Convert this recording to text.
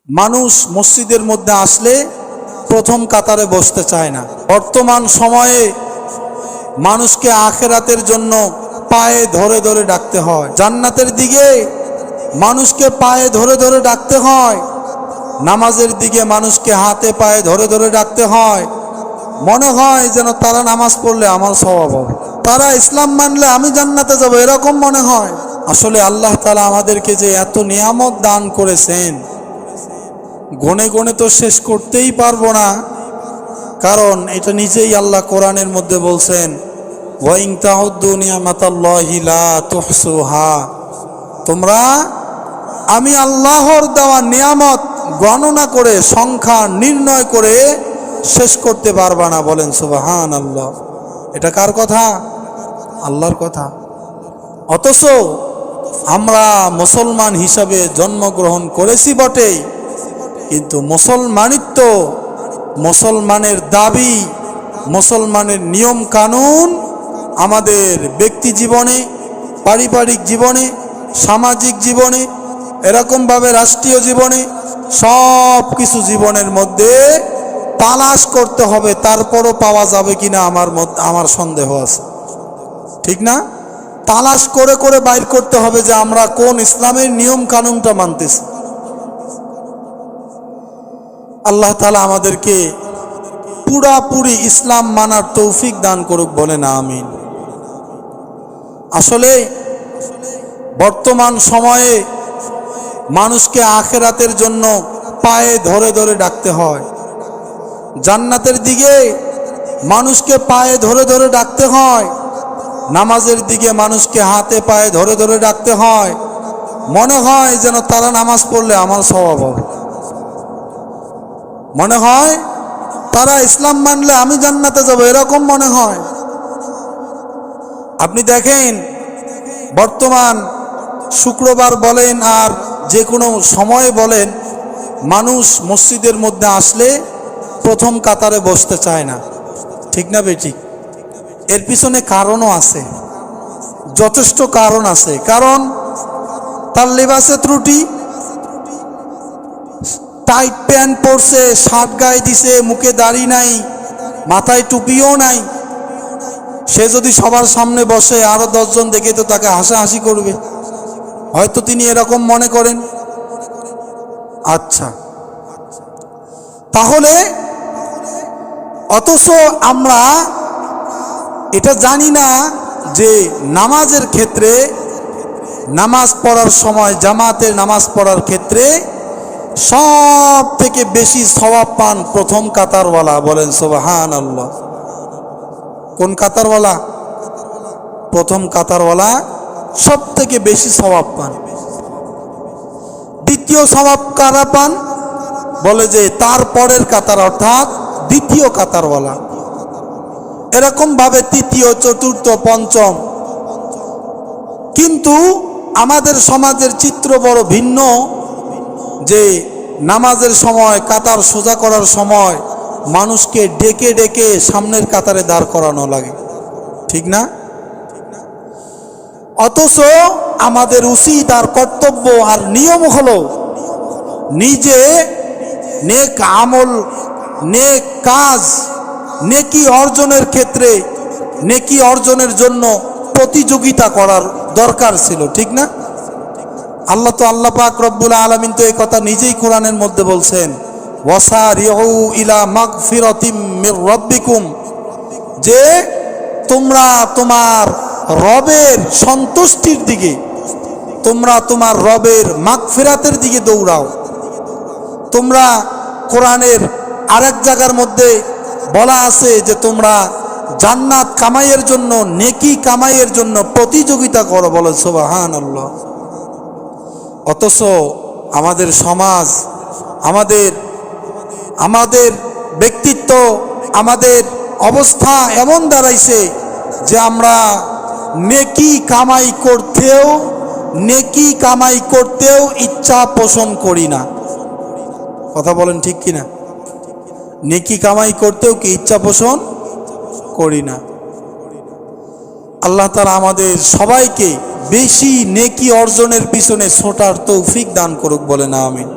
মানুষ মসজিদের মধ্যে আসলে প্রথম কাতারে বসতে চায় না। বর্তমান সময়ে মানুষকে আখিরাতের জন্য পায়ে ধরে ধরে ডাকতে হয়, জান্নাতের দিকে মানুষকে পায়ে ধরে ধরে ডাকতে হয়, নামাজের দিকে মানুষকে হাতে পায়ে ধরে ধরে ডাকতে হয়। মনে হয় যেন তারা নামাজ পড়লে আমার সওয়াব হবে, তারা ইসলাম মানলে আমি জান্নাতে যাব, এরকম মনে হয়। আসলে আল্লাহ তাআলা আমাদেরকে যে এত নিয়ামত দান করেছেন, গনে গনে তো শেষ করতেই পারবো না। কারণ এটা নিজেই আল্লাহ কোরআনের মধ্যে বলছেন, ওয়া ইন তাউদ্দু নি'মাতাল্লাহি লা তুহসুহা, তোমরা আমি আল্লাহর দেওয়া নিয়ামত গণনা করে সংখ্যা নির্ণয় করে শেষ করতে পারবা না। বলেন সুবহানাল্লাহ। এটা কার কথা? আল্লাহর কথা। অথচ আমরা মুসলমান হিসাবে জন্মগ্রহণ করেছি বটেই, কিন্তু মুসলমানিত্ব, মুসলমানের দাবি, মুসলমানের নিয়ম কানুন আমাদের ব্যক্তি জীবনে, পারিবারিক জীবনে, সামাজিক জীবনে, এরকমভাবে রাষ্ট্রীয় জীবনে, সব কিছু জীবনের মধ্যে তালাশ করতে হবে, তারপরও পাওয়া যাবে কিনা আমার সন্দেহ আছে। ঠিক না? তালাশ করে করে বাইর করতে হবে যে আমরা কোন ইসলামের নিয়ম কানুনটা মানতেছি। আল্লাহ তাআলা আমাদেরকে পুরাপুরি ইসলাম মানার তৌফিক দান করুক, বলেন আমিন। আসলে বর্তমান সময়ে মানুষকে আখিরাতের জন্য পায়ে ধরে ধরে ডাকতে হয়, জান্নাতের দিকে মানুষকে পায়ে ধরে ধরে ডাকতে হয়, নামাজের দিকে মানুষকে হাতে পায়ে ধরে ধরে ডাকতে হয়। মনে হয় যেন তারা নামাজ পড়লে আমার সওয়াব হবে, মনে হয় তারা ইসলাম মানলে আমি জান্নাতে যাব, এরকম মনে হয়। আপনি দেখেন, বর্তমান শুক্রবার বলেন আর যে কোনো সময় বলেন, মানুষ মসজিদের মধ্যে আসলে প্রথম কাতারে বসতে চায় না। ঠিক না বেঠিক? এর পিছনে কারণও আছে, যথেষ্ট কারণ আছে। কারণ তার লেবাসে ত্রুটি, টাইট প্যান্ট পরছে, শার্ট গায়ে দিছে, মুখে দাড়ি নাই, মাথায় টুপিও নাই। সে যদি সবার সামনে বসে, আরো 10 জন দেখে তো তাকে হাসাহাসি করবে, হয়তো তিনি এরকম মনে করেন। আচ্ছা, তাহলে অথচ আমরা এটা জানি না যে নামাজের ক্ষেত্রে, নামাজ পড়ার সময়, জামাতে নামাজ পড়ার ক্ষেত্রে সব থেকে বেশি সওয়াব পান প্রথম কাতারওয়ালা। বলেন সুবহানাল্লাহ। কোন কাতারওয়ালা? প্রথম কাতারওয়ালা সব থেকে বেশি সওয়াব পান। দ্বিতীয় সওয়াব কারা পান? বলে যে তার পরের কাতার, অর্থাৎ দ্বিতীয় কাতারওয়ালা। এরকম ভাবে তৃতীয়, চতুর্থ, পঞ্চম। কিন্তু আমাদের সমাজের চিত্র বড় ভিন্ন, যে নামাজের সময়, কাতার সোজা করার সময় মানুষকে ডেকে ডেকে সামনের কাতারে দাঁড় করানো লাগে। ঠিক না? অথচ আমাদের উচিত আর কর্তব্য আর নিয়ম হলো নিজে নেক আমল, নেক কাজ, নেকি অর্জনের ক্ষেত্রে, নেকি অর্জনের জন্য প্রতিযোগিতা করার দরকার ছিল। ঠিক না? আল্লাহ পাক রব্বুল আলামিন তো এই কথা নিজেই কোরআনের মধ্যে বলছেন, ওয়াসারিউ ইলা মাগফিরাতিম মির রাব্বিকুম, যে তোমরা তোমার রবের সন্তুষ্টির দিকে, তোমরা তোমার রবের মাগফিরাতের দিকে দৌড়াও। তোমরা কোরআনের আরেক জায়গার মধ্যে বলা আছে যে তোমরা জান্নাত কামাইয়ের জন্য, নেকি কামাইয়ের জন্য প্রতিযোগিতা করো। বলো সুবহানাল্লাহ। অথচ আমাদের সমাজ, আমাদের ব্যক্তিত্ব, আমাদের অবস্থা এমন দাঁড়াইছে যে আমরা নেকি কামাই করতেও ইচ্ছা পোষণ করি না। কথা বলেন ঠিক কিনা? নেকি কামাই করতেও কি ইচ্ছা পোষণ করি না। আল্লাহ তাআলা আমাদের সবাইকে বেশি নেকি অর্জনের পিছনে ছোটার তৌফিক দান করুক, বলেন আমিন।